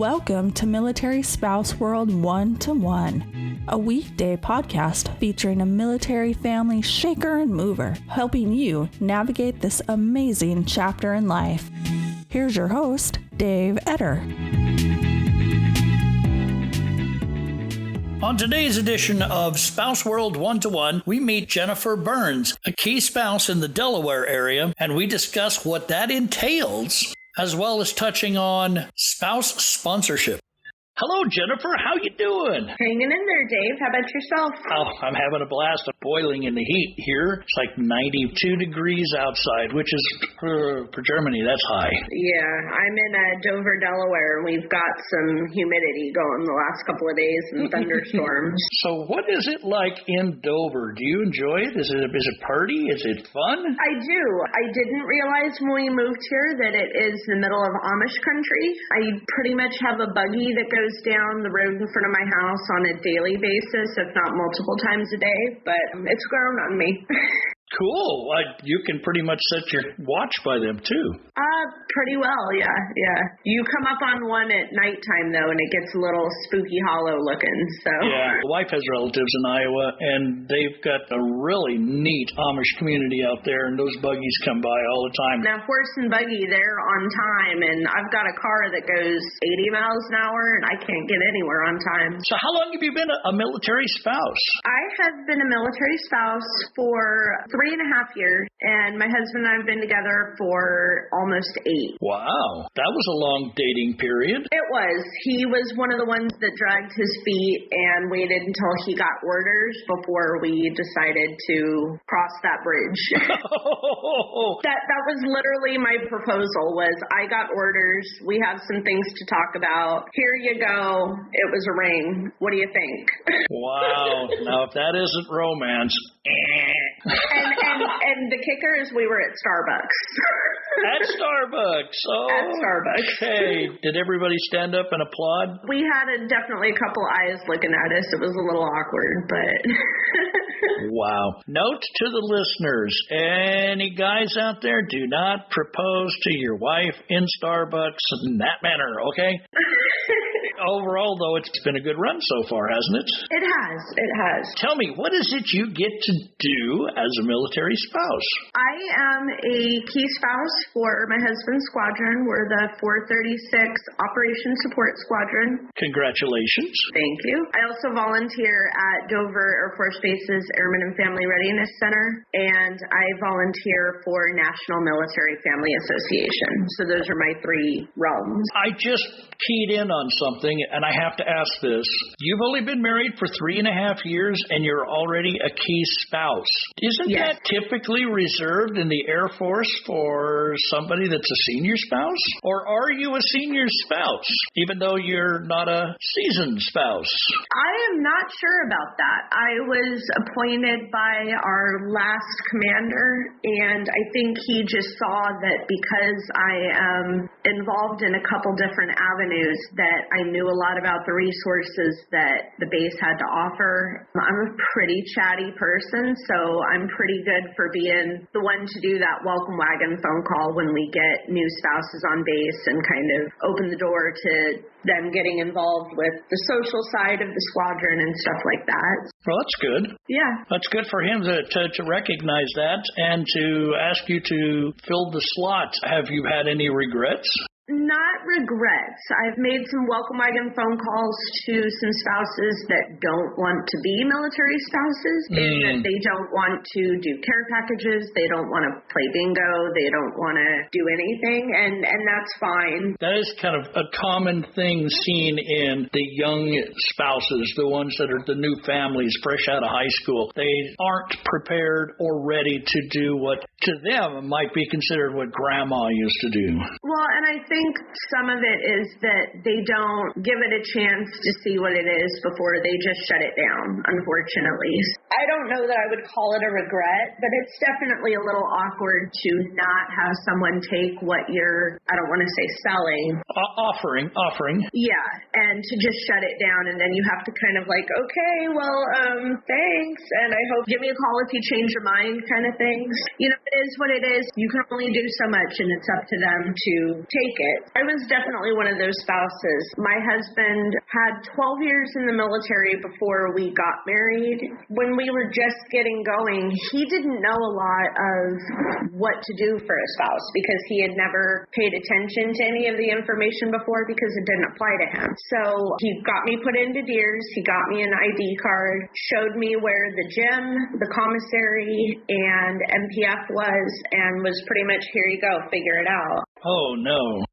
Welcome to Military Spouse World 1-to-1, a weekday podcast featuring a military family shaker and mover, helping you navigate this amazing chapter in life. Here's your host, Dave Etter. On today's edition of Spouse World 1-to-1, we meet Jennifer Burns, a key spouse in the Delaware area, and we discuss what that entails, as well as touching on spouse sponsorship. Hello, Jennifer. How you doing? Hanging in there, Dave. How about yourself? Oh, I'm having a blast. I'm boiling in the heat here. It's like 92 degrees outside, which is, for Germany, that's high. Yeah, I'm in Dover, Delaware, and we've got some humidity going the last couple of days and thunderstorms. So what is it like in Dover? Do you enjoy it? Is it party? Is it fun? I do. I didn't realize when we moved here that it is the middle of Amish country. I pretty much have a buggy that goes down the road in front of my house on a daily basis, if not multiple times a day, but it's grown on me. Cool. You can pretty much set your watch by them, too. Pretty well, yeah. You come up on one at nighttime, though, and it gets a little spooky hollow looking, so. Yeah, the wife has relatives in Iowa, and they've got a really neat Amish community out there, and those buggies come by all the time. Now, horse and buggy, they're on time, and I've got a car that goes 80 miles an hour, and I can't get anywhere on time. So how long have you been a military spouse? I have been a military spouse for 3.5 years, and my husband and I have been together for almost 8. Wow, that was a long dating period. It was. He was one of the ones that dragged his feet and waited until he got orders before we decided to cross that bridge. That was literally my proposal, was I got orders, we have some things to talk about, here you go, it was a ring, what do you think? Wow, now if that isn't romance. And the kicker is we were at Starbucks. At Starbucks. Oh, at Starbucks. Okay. Did everybody stand up and applaud? We had definitely a couple eyes looking at us. It was a little awkward, but. Wow. Note to the listeners, any guys out there, do not propose to your wife in Starbucks in that manner, okay? Overall, though, it's been a good run so far, hasn't it? It has. Tell me, what is it you get to do as a military spouse? I am a key spouse for my husband's squadron. We're the 436 Operations Support Squadron. Congratulations. Thank you. I also volunteer at Dover Air Force Base's Airmen and Family Readiness Center, and I volunteer for National Military Family Association. So those are my 3 realms. I just keyed in on something, and I have to ask this. You've only been married for 3.5 years, and you're already a key spouse. Isn't that typically reserved in the Air Force for somebody that's a senior spouse? Or are you a senior spouse, even though you're not a seasoned spouse? I am not sure about that. I was appointed by our last commander, and I think he just saw that because I am involved in a couple different avenues, that I knew a lot about the resources that the base had to offer. I'm a pretty chatty person, so I'm pretty good for being the one to do that welcome wagon phone call when we get new spouses on base and kind of open the door to them getting involved with the social side of the squadron and stuff like that. Well, that's good. Yeah. That's good for him to recognize that and to ask you to fill the slot. Have you had any regrets? Not regrets. I've made some welcome wagon phone calls to some spouses that don't want to be military spouses, and that they don't want to do care packages, they don't want to play bingo, they don't want to do anything, and that's fine. That is kind of a common thing seen in the young spouses, the ones that are the new families fresh out of high school. They aren't prepared or ready to do what to them might be considered what grandma used to do. Well, and I think some of it is that they don't give it a chance to see what it is before they just shut it down, unfortunately. I don't know that I would call it a regret, but it's definitely a little awkward to not have someone take what you're, I don't want to say selling. Offering. Yeah, and to just shut it down, and then you have to kind of like, okay, well, thanks, and I hope, give me a call if you change your mind kind of things. You know, it is what it is. You can only do so much, and it's up to them to take it. it. I was definitely one of those spouses. My husband had 12 years in the military before we got married. When we were just getting going, he didn't know a lot of what to do for a spouse because he had never paid attention to any of the information before because it didn't apply to him. So he got me put into DEERS. He got me an ID card, showed me where the gym, the commissary, and MPF was, and was pretty much, here you go, figure it out. Oh, no.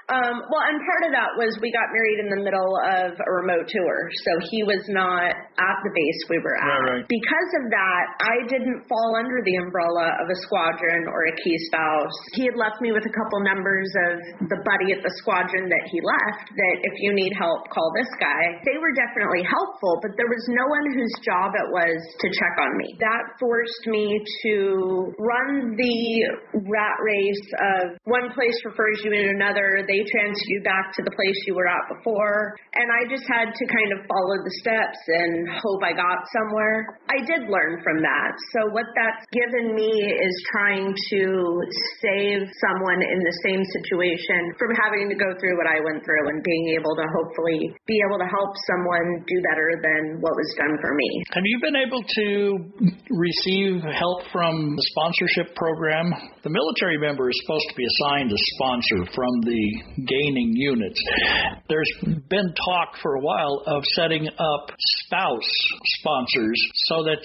Well, and part of that was we got married in the middle of a remote tour, so he was not at the base we were at. Right. Because of that, I didn't fall under the umbrella of a squadron or a key spouse. He had left me with a couple numbers of the buddy at the squadron that he left, that if you need help, call this guy. They were definitely helpful, but there was no one whose job it was to check on me. That forced me to run the rat race of one place refers you to another, they transfer you back to the place you were at before, and I just had to kind of follow the steps and hope I got somewhere. I did learn from that. So what that's given me is trying to save someone in the same situation from having to go through what I went through and being able to hopefully be able to help someone do better than what was done for me. Have you been able to receive help from the sponsorship program? The military member is supposed to be assigned a sponsor from the gaining units. There's been talk for a while of setting up spouse sponsors so that,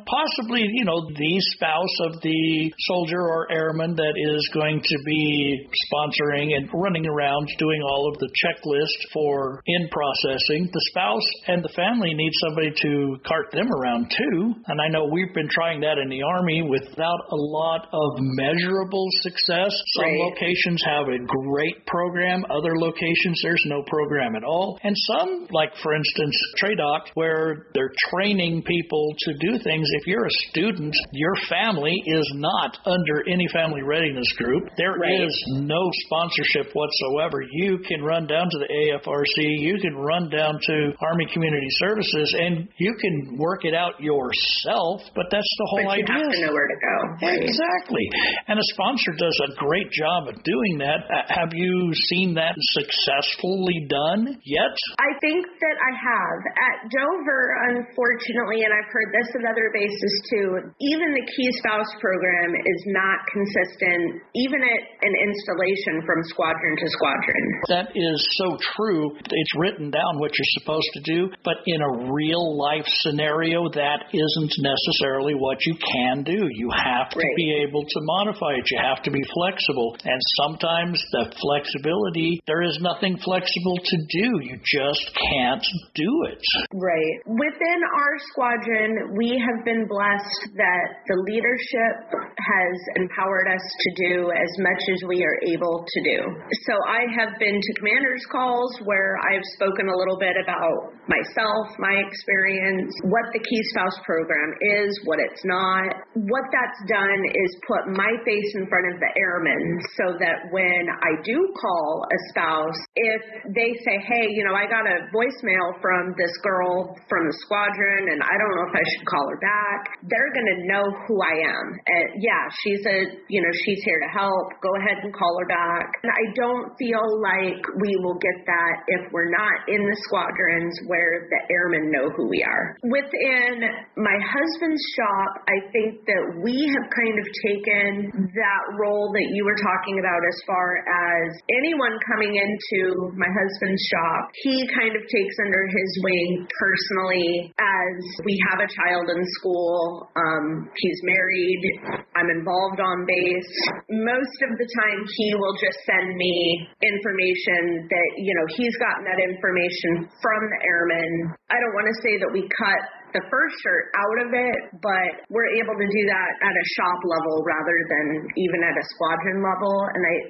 possibly, the spouse of the soldier or airman that is going to be sponsoring and running around doing all of the checklist for in processing. The spouse and the family need somebody to cart them around too. And I know we've been trying that in the Army without a lot of measurable success. Some locations have a great program. Other locations, there's no program at all. And some, like for instance, TRADOC, where they're training people to do things. If you're a student, your family is not under any family readiness group. There is no sponsorship whatsoever. You can run down to the AFRC, you can run down to Army Community Services, and you can work it out yourself, but that's the whole idea. But you have to know where to go. Right? Exactly. And a sponsor does a great job of doing that. Have you seen that successfully done yet? I think that I have. At Dover, unfortunately, and I've heard this at other bases too, even the Key Spouse program is not consistent, even at an installation from squadron to squadron. That is so true. It's written down what you're supposed to do, but in a real life scenario, that isn't necessarily what you can do. You have to be able to modify it. You have to be flexible. And sometimes the flexibility, there is nothing flexible to do. You just can't do it. Right. Within our squadron, we have been blessed that the leadership has empowered us to do as much as we are able to do. So I have been to commanders' calls where I've spoken a little bit about myself, my experience, what the Key Spouse program is, what it's not. What that's done is put my face in front of the airmen so that when I do call a spouse, if they say, hey, I got a voicemail from this girl from the squadron and I don't know if I should call her back, they're going to know who I am. And she's here to help. Go ahead and call her back. And I don't feel like we will get that if we're not in the squadrons where the airmen know who we are. Within my husband's shop, I think that we have kind of taken that role that you were talking about as far as anyone coming into my husband's shop, he kind of takes under his wing personally as we have a child in school, he's married, I'm involved on base. Most of the time he will just send me information that, he's gotten that information from the airmen. I don't want to say that we cut the first shirt out of it, but we're able to do that at a shop level rather than even at a squadron level.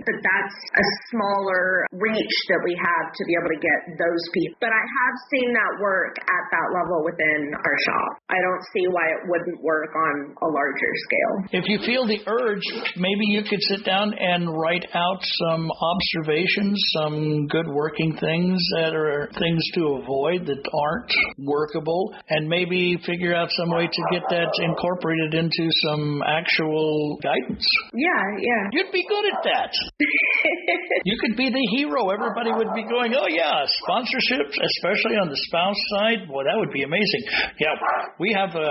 But that's a smaller reach that we have to be able to get those people. But I have seen that work at that level within our shop. I don't see why it wouldn't work on a larger scale. If you feel the urge, maybe you could sit down and write out some observations, some good working things that are things to avoid that aren't workable, and maybe maybe figure out some way to get that incorporated into some actual guidance. Yeah. You'd be good at that. You could be the hero. Everybody would be going, oh, yeah, sponsorships, especially on the spouse side. Boy, that would be amazing. Yeah,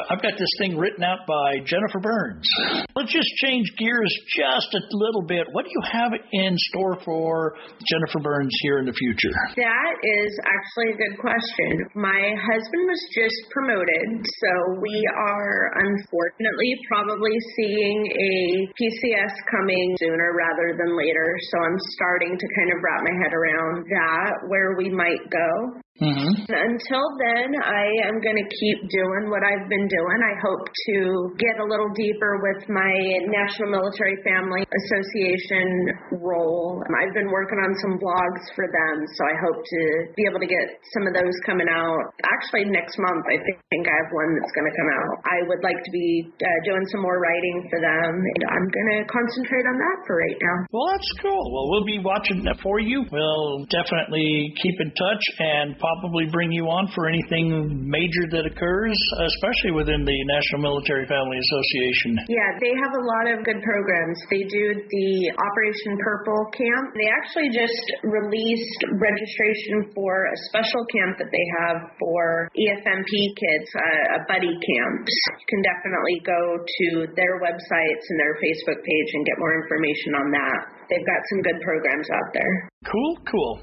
I've got this thing written out by Jennifer Burns. Let's just change gears just a little bit. What do you have in store for Jennifer Burns here in the future? That is actually a good question. My husband was just promoted, so we are unfortunately probably seeing a PCS coming sooner rather than later. So I'm starting to kind of wrap my head around that, where we might go. Mm-hmm. Until then, I am going to keep doing what I've been doing. I hope to get a little deeper with my National Military Family Association role. I've been working on some blogs for them, so I hope to be able to get some of those coming out. Actually, next month, I think I have one that's going to come out. I would like to be doing some more writing for them, and I'm going to concentrate on that for right now. Well, that's cool. Well, we'll be watching that for you. We'll definitely keep in touch and probably bring you on for anything major that occurs, especially within the National Military Family Association. Yeah, they have a lot of good programs. They do the Operation Purple camp. They actually just released registration for a special camp that they have for EFMP kids, a buddy camp. You can definitely go to their websites and their Facebook page and get more information on that. They've got some good programs out there. Cool.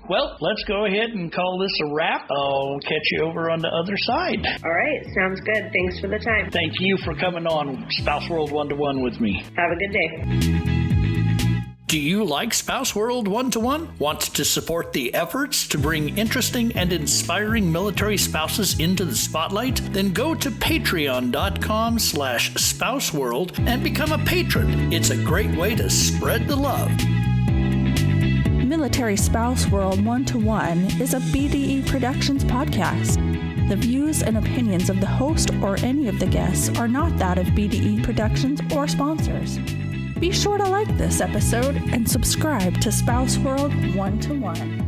Well, let's go ahead and call this a wrap. I'll catch you over on the other side. All right. Sounds good. Thanks for the time. Thank you for coming on Spouse World 1-to-1 with me. Have a good day. Do you like Spouse World 1-to-1? Want to support the efforts to bring interesting and inspiring military spouses into the spotlight? Then go to patreon.com/spouseworld and become a patron. It's a great way to spread the love. Military Spouse World 1-to-1 is a BDE Productions podcast. The views and opinions of the host or any of the guests are not that of BDE Productions or sponsors. Be sure to like this episode and subscribe to Spouse World 1-to-1.